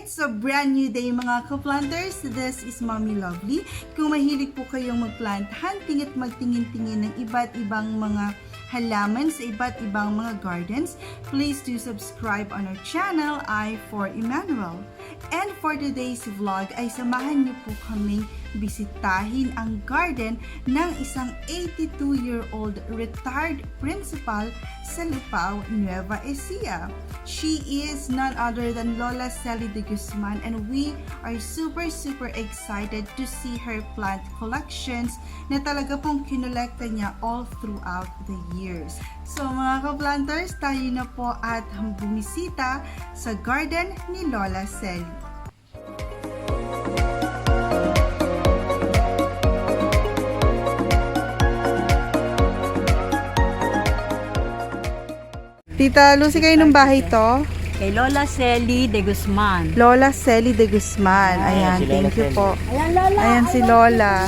It's a brand new day mga ka-planters. This is Mommy Lovely. Kung mahilig po kayong mag-plant hunting at magtingin-tingin ng iba't ibang mga halaman sa iba't ibang mga gardens, please do subscribe on our channel, I for Emmanuel. And for today's vlog ay samahan niyo po kaming bisitahin ang garden ng isang 82-year-old retired principal sa Lupao, Nueva Ecija. She is none other than Lola Celi de Guzman, and we are super excited to see her plant collections na talaga pong kinolekta niya all throughout the years. So mga ka-planters, tayo na po at bumisita sa garden ni Lola Celi. Tita Lucy, kayo ng bahay to? Kay Lola Celi de Guzman. Lola Celi de Guzman. Ayan, thank you po. Ayan, Lola. Ayan si Lola.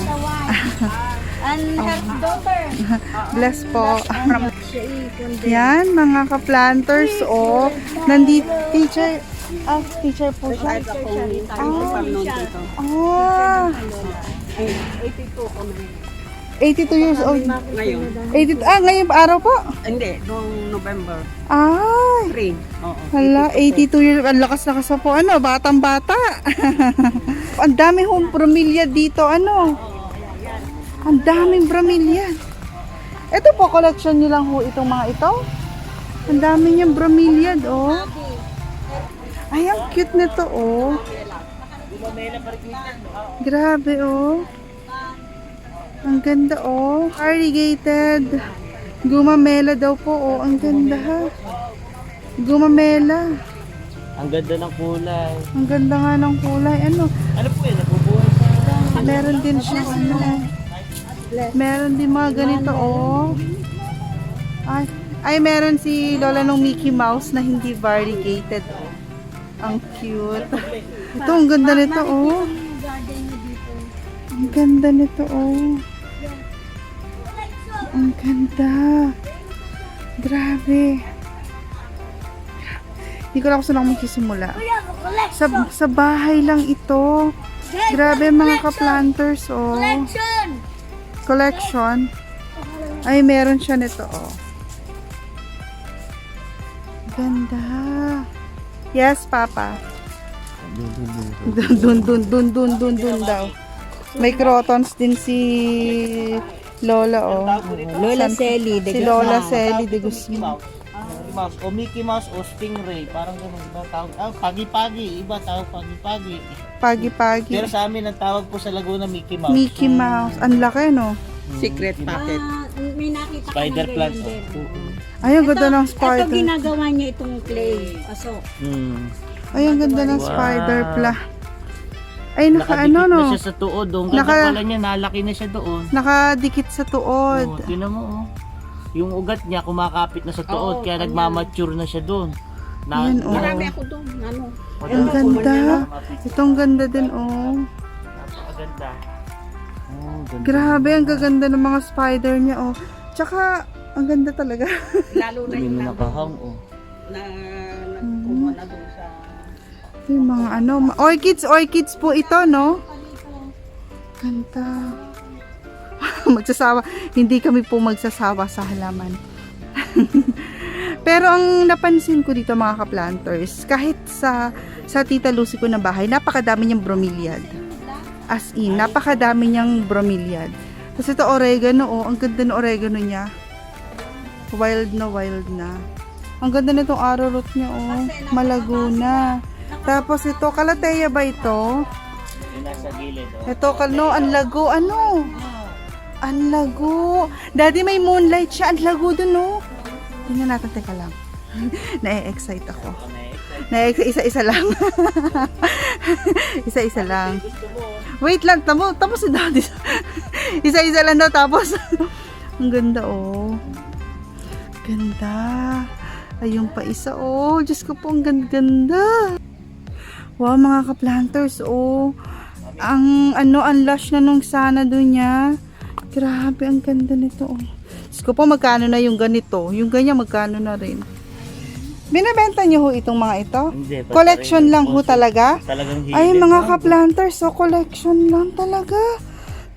And her daughter. Bless po. Yan, mga ka-planters, oh. Nandito, teacher po siya. Ah. 82 ko na. 82 years old. Ngayon. 82, ngayong araw po? Hindi, noong November Ay. 3. Oo. Hala, 82 years. Ang lakas-lakas pa po. Ano, batang-bata. Ang dami hong bromeliad dito. Ano? Ang daming bromeliad. Ito po, collection niyo lang ho itong mga ito. Ang dami niyang bromeliad, oh. Ay, ang cute nito, oh. Grabe, oh. Ang ganda, oh. Variegated. Gumamela daw po, oh. Ang ganda, ha. Gumamela. Ang ganda ng kulay. Ang ganda nga ng kulay. Ano? Ano po yun? Nabubuhay sa... Meron din siya, ano. Meron din mga ganito, oh. Ay, meron si Lola ng Mickey Mouse na hindi variegated, oh. Ang cute. Ito, ang ganda nito, oh. Ang ganda nito, oh. Ang ganda. Grabe. Hindi ko lang kung saan ako magsisimula. Sa bahay lang ito. Grabe mga ka-planters, oh. Collection. Ay, meron siya nito, oh. Ganda. Yes, Papa. Dun daw. May crotons din si Lola, oh. Lola Celi de Si Guzman. Lola Celi de Guzman. O Mickey Mouse o Stingray. Parang ganun. Iba tawag. Pagi-pagi. Iba tawag pagi-pagi. Pagi-pagi. Pero sa amin, ang tawag po sa Laguna, Mickey Mouse. Mickey Mouse. Ang laki, no? Secret packet. May nakita ko Spider ng plant. ganyan din. Ay, ang ganda ng Ito spider. ginagawa niya itong clay. Aso. Ay, ang ganda ng Wow. spider plant. Ay, Nakadikit ano, no? na siya sa tuod. Ang ganda pala niya. Nalaki na siya doon. Nakadikit sa tuod. Oh, tinan mo, oh. Yung ugat niya kumakapit na sa tuod. Oo, kaya kanya. nagmamature na siya doon. Yan, oh. Marami ako doon. Ano? Ang ganda. Itong ganda din, oh. Napakaganda. Oh, ganda. Grabe, ang gaganda ng mga spider niya, oh. Tsaka, ang ganda talaga. Lalo na Dumi yung mo nakahang, oh. na nagkuha na doon sa... Ito yung mga ano, orchids po ito, no? Ganda. Hindi kami po magsasawa sa halaman. Pero ang napansin ko dito mga ka-planters, kahit sa Tita Lucy ko na bahay, napakadami niyang bromeliad. As in, napakadami niyang bromeliad. Tapos ito oregano, oh, ang ganda ng oregano niya. Wild na. Ang ganda nitong arrowroot niya, oh. Malago na. Tapos ito, kalateya ba ito? Yung nasa gilid, oh. Ito, ang lago, ano? Ang lago. Daddy, may moonlight siya. Ang lago dun, no? Tingnan natin, teka lang. Na-excite ako. Isa-isa lang. Isa-isa lang. Wait lang, tapos si Daddy. Isa-isa lang daw, tapos. Ang ganda, oh. Ganda. Ayun pa isa, oh. Diyos ko po, ang ganda. Wow, mga ka-planters, oh. Ang lush na nung sana doon niya. Grabe, ang ganda nito, oh. Diyos ko po, magkano na yung ganito? Yung ganyan, magkano na rin? Binebenta niyo ho itong mga ito? Hindi, basta Collection rin. lang ho talaga? Talagang hilig. Ay, mga ka-planters, so collection lang talaga.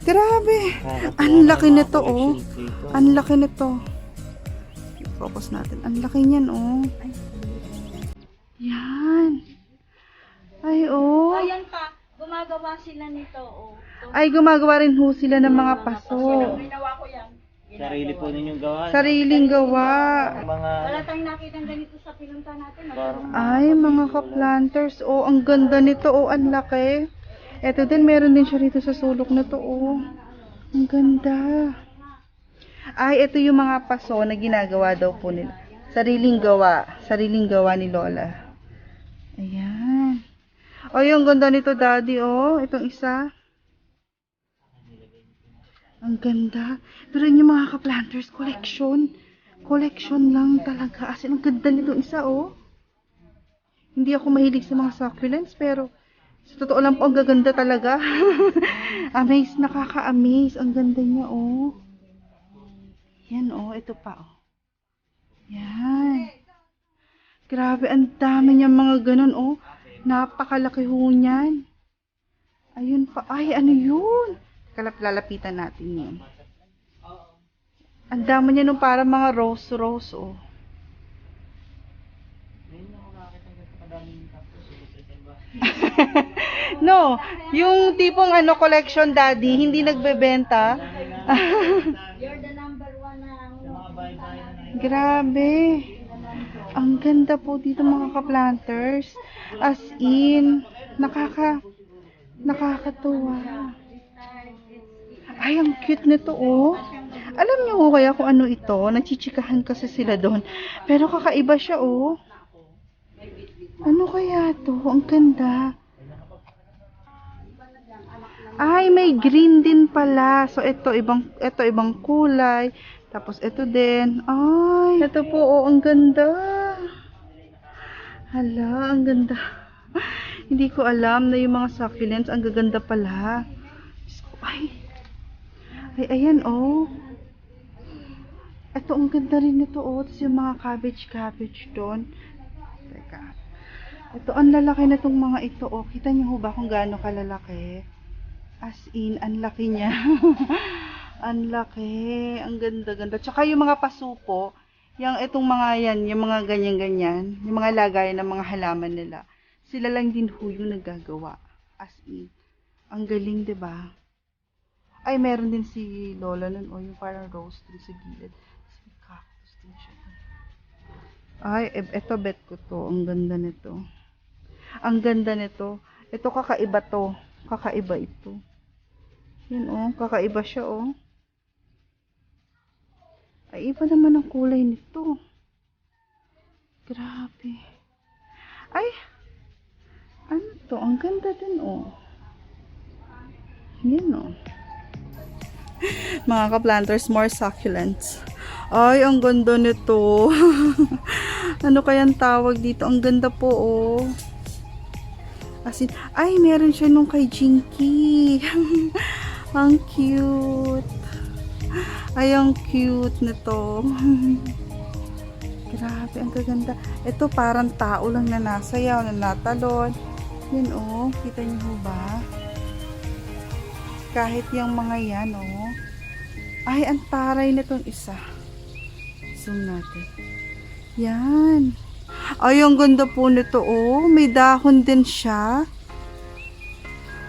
Grabe. Ang laki nito, oh. Ang laki nito. Focus natin. Ang laki niyan, oh. Yan. Ay, oh. Ayan pa, gumagawa sila nito. Oh. Ay, gumagawa rin ho sila ng mga paso. Ginawa ko yan. Sarili po ninyong gawa. Sariling gawa. Mga Wala tayong nakita ganito sa pinunta natin. parang Ay, mga ka-planters. Oh, ang ganda nito. Oh, ang laki. Ito din, meron din siya rito sa sulok na to. Oh, ang ganda. Ay, ito yung mga paso na ginagawa daw po nila. Sariling gawa. Sariling gawa ni Lola. Ayan. Ay, ang ganda nito, Daddy. Oh, itong isa. Ang ganda. Pero yung mga ka-planters, collection. Collection lang talaga. As in, ang ganda nito isa, oh. Hindi ako mahilig sa mga succulents, pero sa totoo lang po, ang gaganda talaga. Amaze, nakaka-amaze. Ang ganda niya, oh. Yan, oh. Ito pa, oh. Yan. Grabe, ang dami niya mga ganun, oh. Napakalaki ho niyan. Ayun pa. Ay, ano yun? Lalapitan natin yun. Ang dami niya nung parang mga rose, oh. No, yung tipong ano collection, Daddy, hindi nagbebenta. You're the number one na Grabe. Ang ganda po dito mga ka-planters. As in, nakakatuwa. Ay, ang cute nito, oh. Alam niyo ko kaya kung ano ito? Nachichikahan kasi sila doon. Pero kakaiba siya, oh. Ano kaya to? Ang ganda. Ay, may green din pala. So, ito ibang kulay. Tapos, ito din. Ay, ito po, oh, ang ganda. Hala, ang ganda. Hindi ko alam na yung mga succulents, ang gaganda pala. Ay, ayan, oh. Ito, ang ganda rin nito, oh. Tapos yung mga cabbage doon. Teka. Ito, ang lalaki na itong mga ito, oh. Kita niyo ho ba kung gaano kalalaki? As in, ang laki niya. Ang laki. Ang ganda-ganda. Tsaka yung mga pasupo, yung itong mga yan, yung mga ganyan-ganyan, yung mga lagayan ng mga halaman nila, sila lang din ho yung naggagawa. As in, ang galing, diba? Ay, meron din si Lola nun, oh, yung parang rose din sa gilid. May cactus din siya. Ay, eto bet ko to. Ang ganda nito. Ang ganda nito. Ito kakaiba to. Kakaiba ito. Yun, oh. Kakaiba siya, oh. Ay, iba naman ang kulay nito. Grabe. Ay, ano to? Ang ganda din, oh. Yan, oh. Mga ka-planters, more succulents. Ay, ang ganda nito. Ano kayang tawag dito? Ang ganda po, oh. As in, ay, meron siya nung kay Jinky. Ang cute. Ay, ang cute nito. Grabe, ang gaganda. Ito parang tao lang na nasayaw, na natalon. Yun, oh. Kita niyo ba? Kahit yung mga yan, oh. Ay, ang taray na itong isa. Zoom natin. Yan. Ay, ang ganda po nito, oh. May dahon din siya.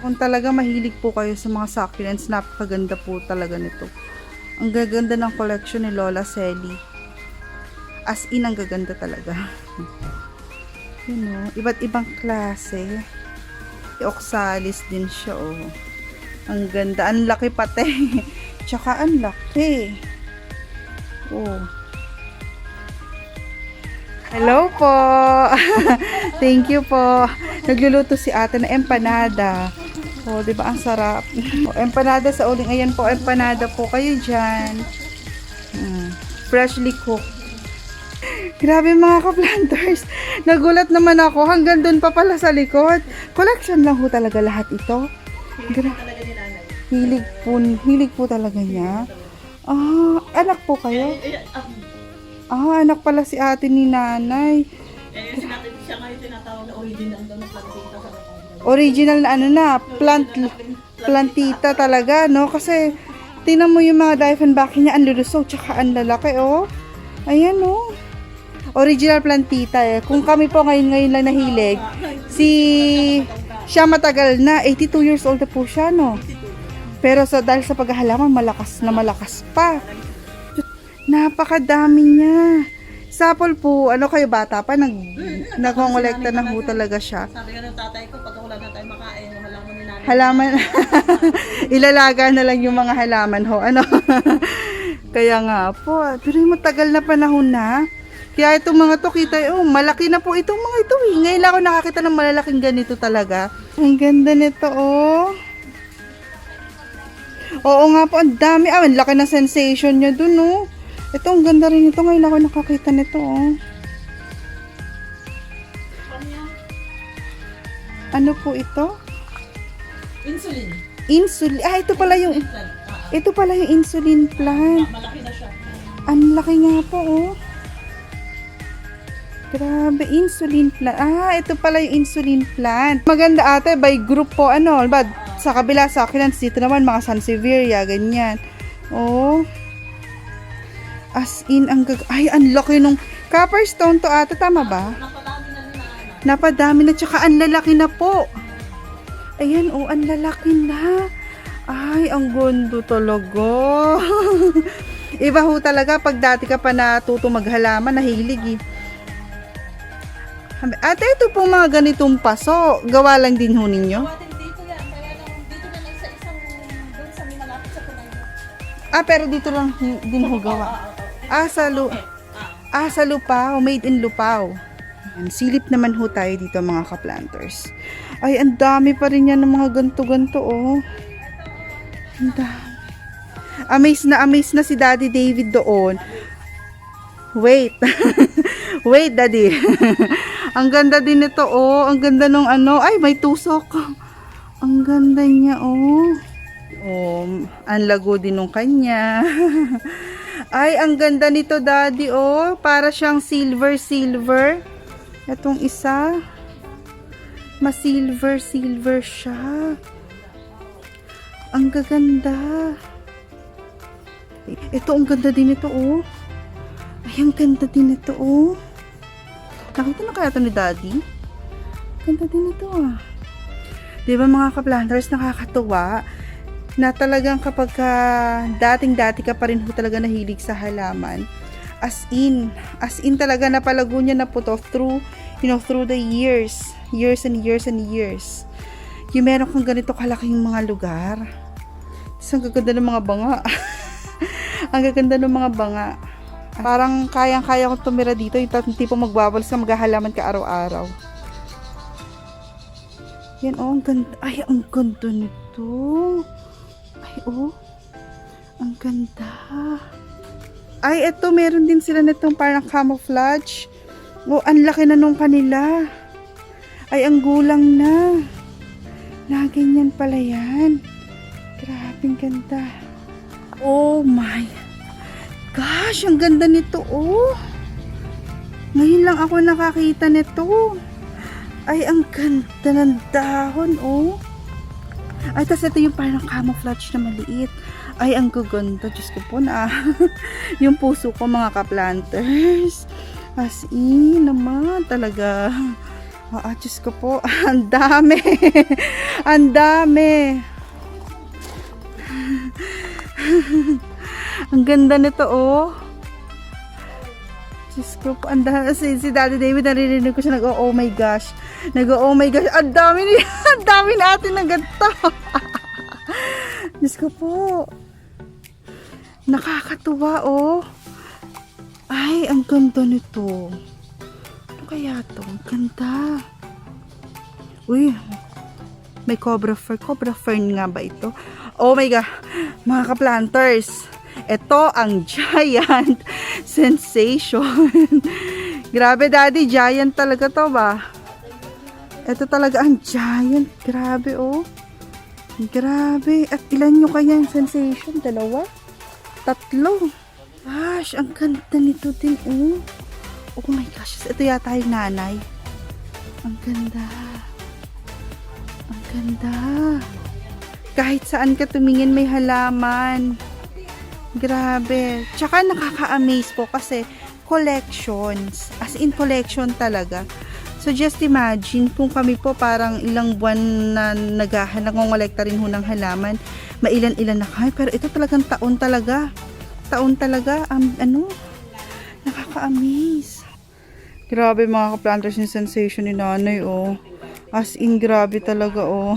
Kung talaga mahilig po kayo sa mga succulents, napakaganda po talaga nito. Ang gaganda ng collection ni Lola Selly. As in, ang gaganda talaga. Yun, oh. Iba't ibang klase. Oxalis din siya, oh. Ang ganda. Ang laki pati. Tsaka ang laki. Oh. Hello po. Thank you po. Nagluluto si ate na empanada. Oh, 'di ba ang sarap? Oh, empanada sa uling. Ayan po, empanada po kayo diyan. Freshly cooked. Grabe mga ka-planters. Nagulat naman ako. Hanggang doon pa pala sa likod. Collection lang ho talaga lahat ito. Hilig po talaga niya. Ah, anak po kayo? Ah, anak pala si ate ni nanay. Siya ngayon tinatawag na original daw na plantita sa Original na ano na, plantita talaga, no? Kasi, tingnan mo yung mga Diefenbach niya, ang lulusog, tsaka ang lalaki, oh. Ayan, oh. Original plantita, eh. Kung kami po ngayon lang nahilig, siya matagal na, 82 years old na po siya, no? Pero dahil sa paghahalaman, malakas na malakas pa. Napakadami niya. Sapol po, ano kayo bata pa, nagkongolekta na ho talaga siya. Sabi nga ng tatay ko, pag wala na tayo makain, halaman ni nanay. Halaman, ilalaga na lang yung mga halaman ho, ano. Kaya nga po, pero yung matagal na panahon na. Kaya itong mga to, kita, oh, malaki na po itong mga ito. Ngayon lang ako nakakita ng malalaking ganito talaga. Ang ganda nito, oh. Oo nga po, ang dami. Ang laki na sensation niya dun, oh. Ito, ang ganda rin ito. Ngayon ako nakakita nito, oh. Ano po ito? Insulin. Insulin. Ah, ito pala yung insulin plant. Malaki na siya. Ang laki nga po, oh. Grabe, insulin plant. Ah, ito pala yung insulin plant. Maganda ate, by group po, ano, ba? Sa kabila, sa akin, dito naman, mga Sansevieria, ganyan. Oh. As in, ay, ang laki nung copper stone to ate, tama ba? Napadami na nila. Napadami na, tsaka ang lalaki na po. Ayan, oh, ang lalaki na. Ay, ang gondo talaga. Iba ho talaga, pag dati ka pa natuto maghalaman, nahilig eh. Ate, ito po mga ganitong paso, gawa lang din ho ninyo? Atin dito yan. Kaya lang, dito na lang sa isang, doon sa may malapit sa tulay. Ah, pero dito lang din ho gawa. Sa Lupao, made in Lupao. Ayan, silip naman ho tayo dito mga ka-planters. Ay, ang dami pa rin yan ng mga ganto-ganto, oh. Ang dami. Amazed na si Daddy David doon. Wait. Wait, Daddy. Ang ganda din ito, oh. Ang ganda nung ano. Ay, may tusok. Ang ganda niya, oh. Oh, ang lago din nung kanya. Ay, ang ganda nito, Daddy, oh. Para siyang silver. Itong isa. Mas silver siya. Ang gaganda. Ito, ang ganda din ito, oh. Ay, ang ganda din ito, oh. Nakita na kaya ito ni Daddy? Ganda din ito, ah. Diba mga ka-planters, nakakatuwa na talagang kapag dating-dati ka pa rin ho talaga nahilig sa halaman. As in talaga napalago niya na po to through the years and years. Yung meron kang ganito kalaking mga lugar. Ang gaganda ng mga banga. Ang gaganda ng mga banga. Parang kayang-kaya kong tumira dito. Yung tipo magbabalas ka, maghahalaman ka araw-araw. Yan, oh, ang ganda. Ay, ang ganda nito. Ay, oh. Ang ganda. Ay, eto, meron din sila nitong parang camouflage. Oh, ang laki na nung kanila. Ay, ang gulang na. Ganyan pala yan. Grabe, ang ganda. Oh my gosh, ang ganda nito, oh. Ngayon lang ako nakakita nito. Ay, ang ganda ng dahon, oh. Ay, tas ito yung parang camouflage na maliit. Ay, ang gaganda. Diyos ko po na. Yung puso ko, mga ka-planters. As in, naman talaga. Diyos ko po. Ang dami. Ang dami. Ang ganda nito, oh. Diyos ko po, si Daddy David, naririnig ko siya nag-oh my gosh. Nag-oh my gosh. Ang dami natin ng ganito. Diyos ko po. Nakakatuwa, oh. Ay, ang ganda nito. Ano kaya to? Ang ganda. Uy, may cobra fern nga ba ito? Oh my God, mga ka-planters, ito ang giant sensation. Grabe, Daddy, giant talaga to ba? Ito talaga ang giant. Grabe, oh. Grabe. At ilan nyo kaya yung sensation? 2? 3? Gosh, ang ganda nito din, oh. Oh my gosh, ito yata yung nanay. Ang ganda. Ang ganda. Kahit saan ka tumingin may halaman. Grabe. Tsaka nakaka-amaze po kasi collections. As in collection talaga. So just imagine kung kami po parang ilang buwan na nangongolekta rin ho ng halaman. Mailan-ilan na kami. Pero ito talagang taon talaga. Taon talaga. Nakaka-amaze. Grabe mga ka-planters yung sensation ni nanay, oh. As in, grabe talaga, oh.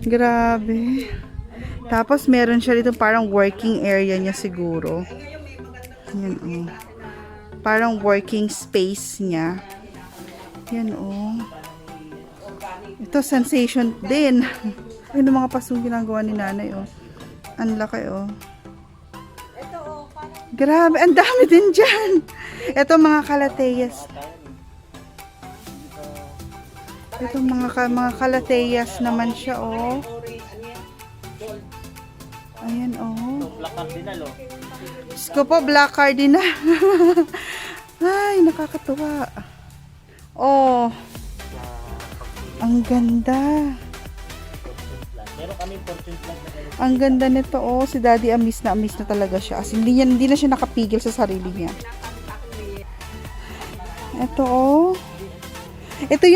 Grabe. Tapos, meron siya dito parang working area niya siguro. Yan, oh. Parang working space niya. Yan, oh. Ito, sensation din. Ayun ang mga pasong ginagawa ni nanay, oh. Ang laki, oh. Grabe, ang dami din dyan. Ito mga kalateyas. Ito mga kalateyas naman siya, oh. Ayan, oh. Black cardinal, oh. Diyos ko po, black cardinal. Ay, nakakatuwa. Oh. Ang ganda. Meron kami fortune plant na ganito. Ang ganda nito, oh. Si Daddy amis na talaga siya. As in, hindi na siya nakapigil sa sarili niya. Ito, oh. Ito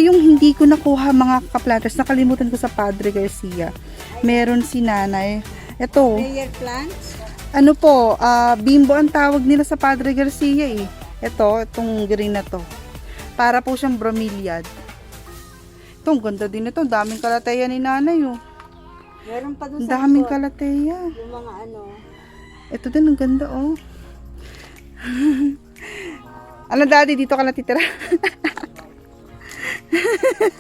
yung hindi ko nakuha mga ka-planters. Nakalimutan ko sa Padre Garcia. Meron si nanay. Ito. Prayer plants? Ano po, bimbo ang tawag nila sa Padre Garcia eh. Itong green na to. Para po siyang bromeliad. Ito, ang ganda din ito. Daming kalateya ni nanay, oh. Meron pa doon Ang daming kalateya. yung mga ano. Ito din, ang ganda, oh. Ano, Daddy, dito ka natitira?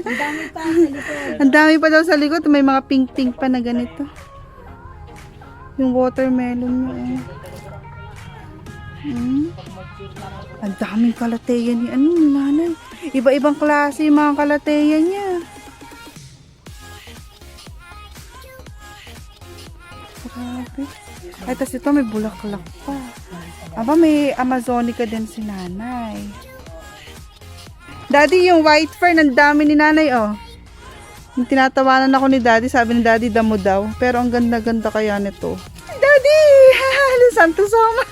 Ang dami pa sa likod. Ang dami pa daw sa likod. May mga pink-pink pa na ganito. Yung watermelon niya, oh. Ang daming kalateya ni nanay. Iba-ibang klase yung mga kalateya niya. Grabe. Ay, tas ito may bulaklak pa. Aba, may Amazonica din si nanay. Daddy, yung white fern, ang dami ni nanay, oh. Yung tinatawanan ako ni Daddy, sabi ni Daddy, damo daw. Pero ang ganda-ganda kaya nito. Daddy! Santo Soma!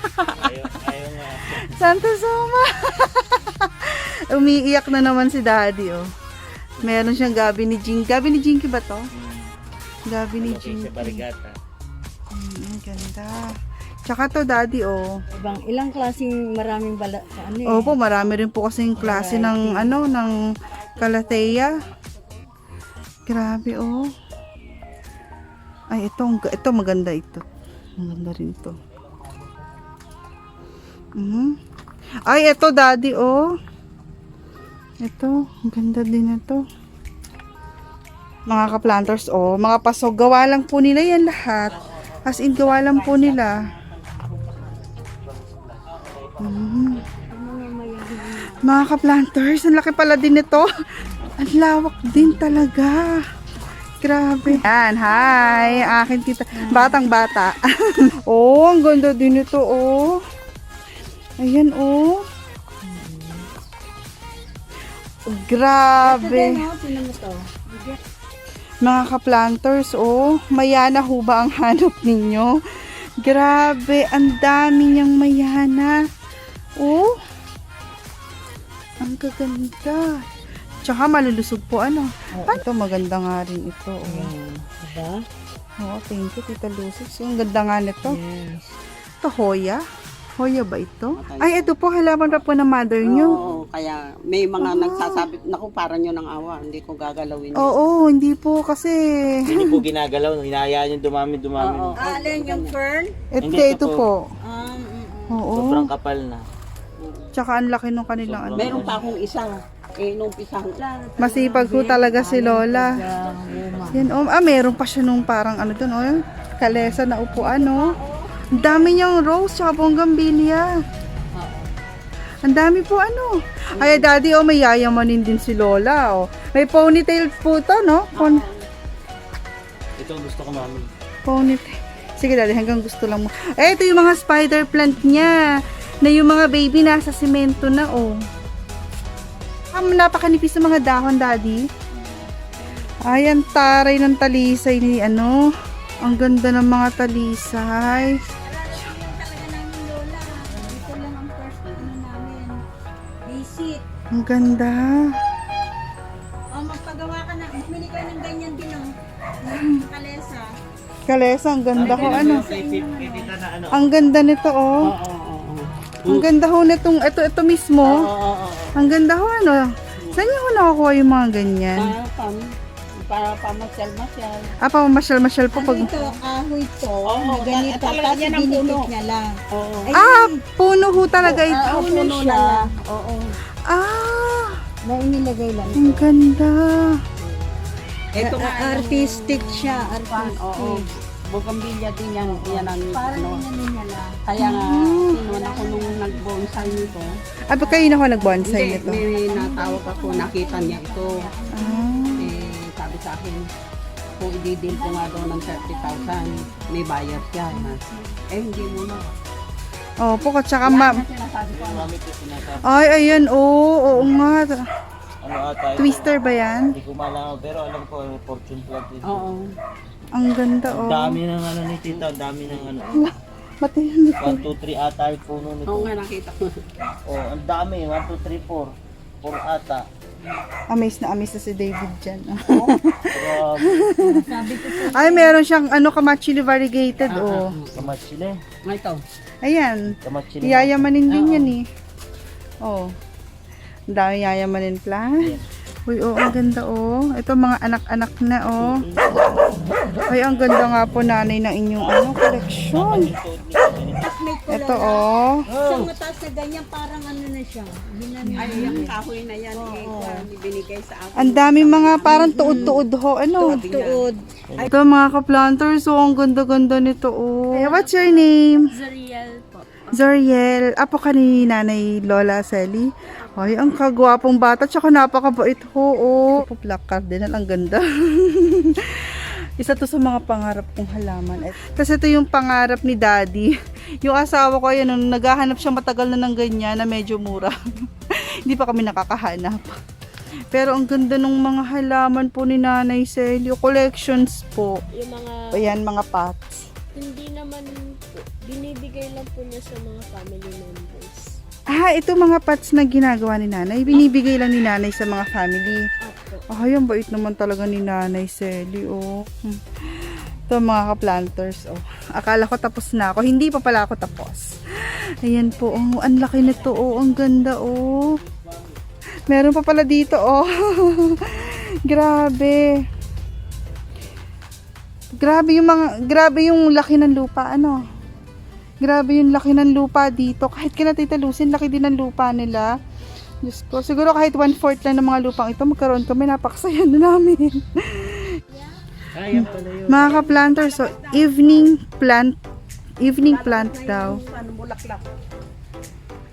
Ayaw nga. Santo Soma! Umiiyak na naman si Daddy, oh. Meron siyang gabi ni Jinky. Gabi ni Jinky ba to? Gabi ni Okay, Jinky. sa barigata. Ang ganda. Tsaka to, Daddy, oh. Ilang klaseng maraming ano eh. Opo, marami rin po kasing klase ng, ng kalateya. Grabe, oh. Ay, ito maganda ito. Maganda rin to. Ay, ito, Daddy, oh. Ito, ang ganda din ito. Mga ka-planters, oh. Mga pasok, gawa lang po nila yan lahat. As in, gawa lang po nila. Mga ka-planters, ang laki pala din ito. Ang lawak din talaga. Grabe. Yan, hi. Akin tita. Batang bata. Oh, ang ganda din ito, oh. Ayan, oh. Grabe. Sino mo to? Mga ka-planters, oh. Mayana ho ba ang hanap ninyo? Grabe, ang dami niyang mayana. Oh. Ang gaganda. Tsaka malulusog po, ano. Ito, maganda nga rin ito, oh. Diba? Oo, thank you, Tita Lucy. So, ang ganda nga nito. Yes. Ito, Hoya. Hoya ba ito? Ay, ito po, halaman pa po ng mother nyo. Oo, kaya may mga nagsasabi, naku, parang nyo ng awa, hindi ko gagalawin yun. Oo, hindi po kasi. Hindi po ginagalaw. Hinahayaan yung dumami. Oo. Alin yung fern? Hindi, Ito ito po. Oo. Sobrang kapal na. Tsaka ang laki nung kanilang ano. Meron pa akong isa, nung pisang lang. Masipag po talaga si Lola. Yan, oh. Meron pa siya nung parang ano dun, oh. Kalesa na upuan, oh. Ang dami niyang rose, tsaka bonggambilya. Ang dami po, ano. Ay, Daddy, oh, may yayamanin din si Lola, oh. May ponytail po to, no? Ito ang gusto ko, mami. Ponytail. Sige, Daddy, hanggang gusto lang mo. Eh, ito yung mga spider plant niya. Na yung mga baby nasa semento na, oh. Napakanipis ng mga dahon, Daddy. Ay, ang taray ng talisay ni ano. Ang ganda ng mga talisay. Talaga namin lola. Dito lang ang first namin. Visit. Ang ganda. O magpagawa ka na. Bumili kayo ng ganyan din oh. Kalesa. Kalesa, ang ganda ko, ano. Kita na ano. Ang ganda nito, oh. Ang ganda ho nitong, ito mismo. Ang ganda ho, ano. Saan niyo ho nakukuha yung mga ganyan? Para pamasyal-masyal. Pamamasyal-masyal po pag... Ano ito? Kahoy to. Oo, na ganito. talaga Tapos yan ang puno. dinikit niya lang. Oo. Puno ho talaga ito. Puno siya. Oo. Na inilagay lang. Ang ganda. Ito nga Artistic siya. Oo. Artistic. Bugambilya din yan. Yan ang Parang ano. ano niya lang. Kaya nga, sinuwan ako nung nag-bonsai nito. Ba kayo na ho nag-bonsai Hindi, nito? may natawag ako, nakita niya ito. Sabi sa akin, kung i-deal ko nga daw ng 30,000, may bayar siya. Hindi mo na. Opo, tsaka Sinasabi ko, Mami ko sinasabi. Ay, ayan, oo nga. Ano ata? Twister ba yan? Hindi ko malaman, pero alam ko, fortune plug din. oo. Ang ganda, Ang oh. dami ng ano ni tita, ang dami ng ano. Matihan nito. 1, 2, 3 ata yung puno nito. Oo nga, nakita ko. Oh, ang dami. 1, 2, 3, 4. 4 ata. Amaze na si David dyan. Grabe. Ay, meron siyang ano, kamachili variegated, oh. Kamachile. Nga ito. Ayan. Kamachile. Yayamanin din yan, eh. Oh. Ang dami yayamanin plant. Uy, oh, ang ganda, oh. Ito, mga anak-anak na, oh. Ay, ang ganda nga po, nanay, ng inyong, ano, collection. Tapos may kulay. Ito, oh. Isang mataas na ganyan, parang ano na siya. Ay, yung kahoy na yan, binigay sa akin. Ang dami mga, parang tuod-tuod ho, ano. Tuod. Ito, mga ka-planters, oh, ang ganda-ganda nito, oh. What's your name? Zariel po. Zoriel. Apo ka ni Nanay Lola Sally. Ay, ang kagwapong bata. Tsaka napakabait ho. Oh. Black cardinal. Ang ganda. Isa to sa mga pangarap kong halaman. Tapos ito yung pangarap ni Daddy. Yung asawa ko, yan, nung naghahanap siya matagal na ng ganyan na medyo mura. Hindi pa kami nakakahanap. Pero ang ganda ng mga halaman po ni Nanay Sally. Collections po. Yung mga, Ayan, mga pots. hindi naman po, binibigay lang po niya sa mga family members. Ito mga pots na ginagawa ni Nanay. Binibigay lang ni Nanay sa mga family. Apo. Ay, ang bait naman talaga ni Nanay Sally, oh. Ito mga ka-planters, oh. Akala ko tapos na ako. Hindi pa pala ako tapos. Ayan po, oh. Ang laki nito, oh. Ang ganda, oh. Meron pa pala dito, oh. Grabe. Grabe yung laki ng lupa, ano. Grabe yung laki ng lupa dito. Kahit kina Tita Lucin, laki din ng lupa nila. Diyos ko, siguro kahit 1/4 lang ng mga lupang ito, magkaroon kami, napakasaya na namin. Kaya pala yun. Mga ka-planters, so evening plant daw. Ano, bulaklak.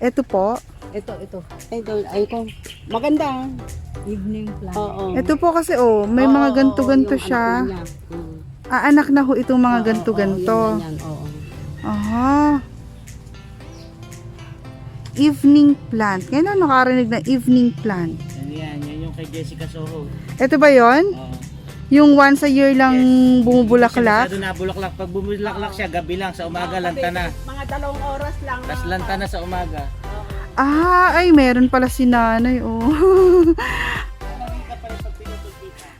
Ito po. Ito. Ay, ko. Maganda. Evening plan. Oo. Ito po kasi, oh, may mga ganto-ganto yung siya. anak niya. Anak na ho itong mga ganto-ganto. Oo, yan, oo. Aha. Evening plant. Kaya na nakarinig na evening plant. Yan yung kay Jessica Soho. Ito ba yon? Oo. Yung once a year lang bumubulaklak? Masyado na bulaklak. Pag bumulaklak siya, gabi lang. Sa umaga, lanta na. Mga 2 oras lang. Tapos lanta na sa umaga. Ay, meron pala si Nanay, oh.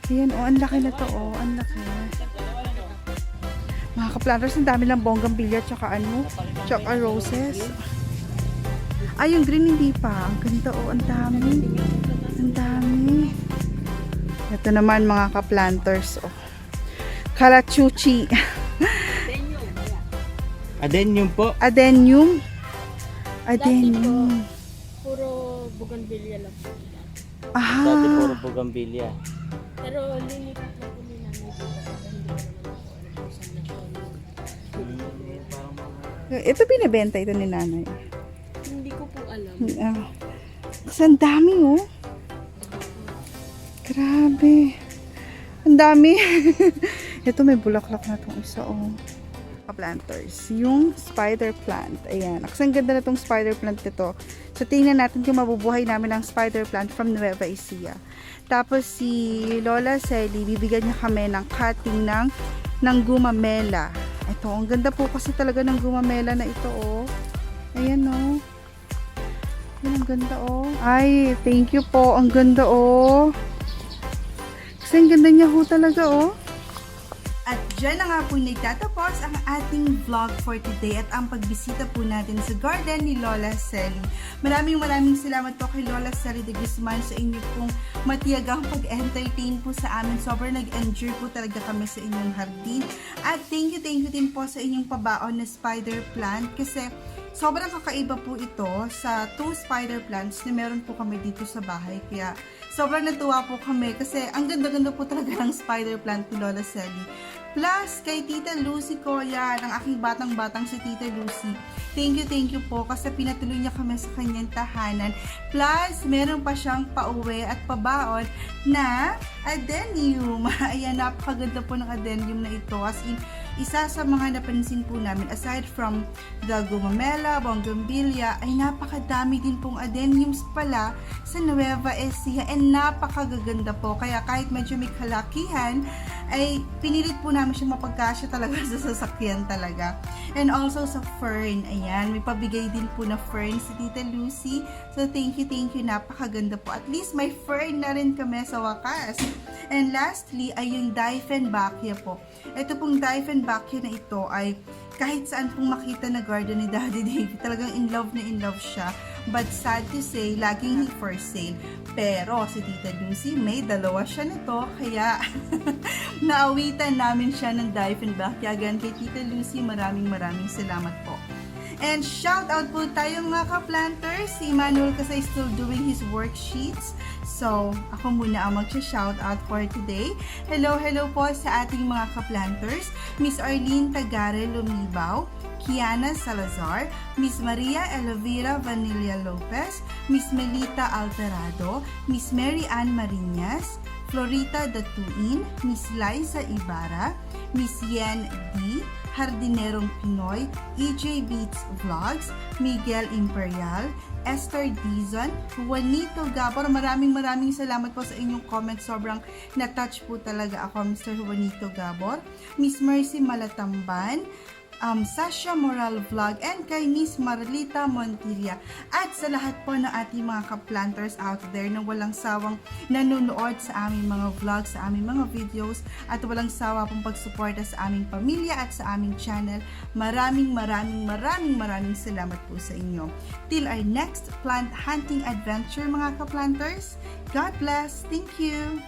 Ayan, oh, ang laki na to, oh. Ang laki. Mga ka-planters, ang dami lang bonggambilya, tsaka ano, tsaka roses. Ay, yung green hindi pa. Ang ganda, oh. Ang dami. Ang dami. Ito naman, mga ka-planters, oh. Kalachuchi. Adenium po. Adenium. Dati Adenium. po, puro bougainvillea lang po. Dati puro bugambilya. Pero linipat na po ni nanay dito. Kasi hindi ko naman po alam kung saan na po. Ito binibenta ito ni Nanay. Hindi ko po alam. Kasi ang dami, oh. Grabe. Ang dami. Ito may bulaklak na itong isa, oh. Planters, yung spider plant. Ayan. Kasi ang ganda na itong spider plant nito. So, tingnan natin kung mabubuhay namin ang spider plant from Nueva Ecija. Tapos, si Lola Selly, bibigyan niya kami ng cutting ng gumamela. Ito, ang ganda po kasi talaga ng gumamela na ito, oh. Ayan, oh. Ayan, ang ganda, oh. Ay, thank you po. Ang ganda, oh. Kasi ang ganda niya ho talaga, oh. At dyan na nga po nagtatapos ang ating vlog for today at ang pagbisita po natin sa garden ni Lola Selly. Maraming salamat po kay Lola Selly de Guzman sa inyo pong matiyagang pag-entertain po sa amin. Sobrang nag-enjoy po talaga kami sa inyong hardin. At thank you din po sa inyong pabaon na spider plant kasi sobrang kakaiba po ito sa 2 spider plants na meron po kami dito sa bahay. Kaya sobrang natuwa po kami kasi ang ganda-ganda po talaga ng spider plant ni Lola Selly. Plus, kay Tita Lucy ko, yan, ang aking batang-batang si Tita Lucy. Thank you po kasi pinatuloy niya kami sa kanyang tahanan. Plus, meron pa siyang pauwi at pabaon na adenium. Ayan, napakaganda po ng adenium na ito. As in, isa sa mga napansin po namin, aside from the gumamela, bougainvillea, ay napakadami din pong adeniums pala sa Nueva Ecija and napakagaganda po. Kaya kahit medyo may kalakihan, ay pinilit po namin siya mapagkasya talaga sa sasakyan talaga. And also sa fern, ayan, may pabigay din po na fern si Tita Lucy. So thank you, napakaganda po. At least may fern na rin kami sa wakas. And lastly, ay yung Dieffenbachia po. Ito pong Dieffenbachia na ito ay kahit saan pong makita na garden ni Daddy Davey, talagang in love siya. But sad to say, laging for sale. Pero si Tita Lucy, may 2 siya nito, kaya naawitan namin siya ng Dieffenbachia. Again, kay Tita Lucy, maraming salamat po. And shout out po tayo mga ka-planters. Si Emmanuel kasi still doing his worksheets. So, ako muna ang mag-shout out for today. Hello po sa ating mga ka-planters. Miss Arlene Tagare Lumibaw, Kiana Salazar, Miss Maria Elvira Vanilla Lopez, Miss Melita Alterado, Miss Mary Ann Marinas, Florita Datuin, Miss Liza Ibarra, Miss Yen D, Hardinerong Pinoy, EJ Beats Vlogs, Miguel Imperial, Esther Dizon, Juanito Gabor. Maraming salamat po sa inyong comment. Sobrang na-touch po talaga ako, Mr. Juanito Gabor. Miss Mercy Malatamban, Sasha Moral Vlog, and kay Miss Marlita Montilla. At sa lahat po ng ating mga ka-planters out there na walang sawang nanonood sa aming mga vlogs, sa aming mga videos, at walang sawa pong pagsuporta sa aming pamilya at sa aming channel. Maraming salamat po sa inyo. Till our next plant hunting adventure mga ka-planters, God bless. Thank you!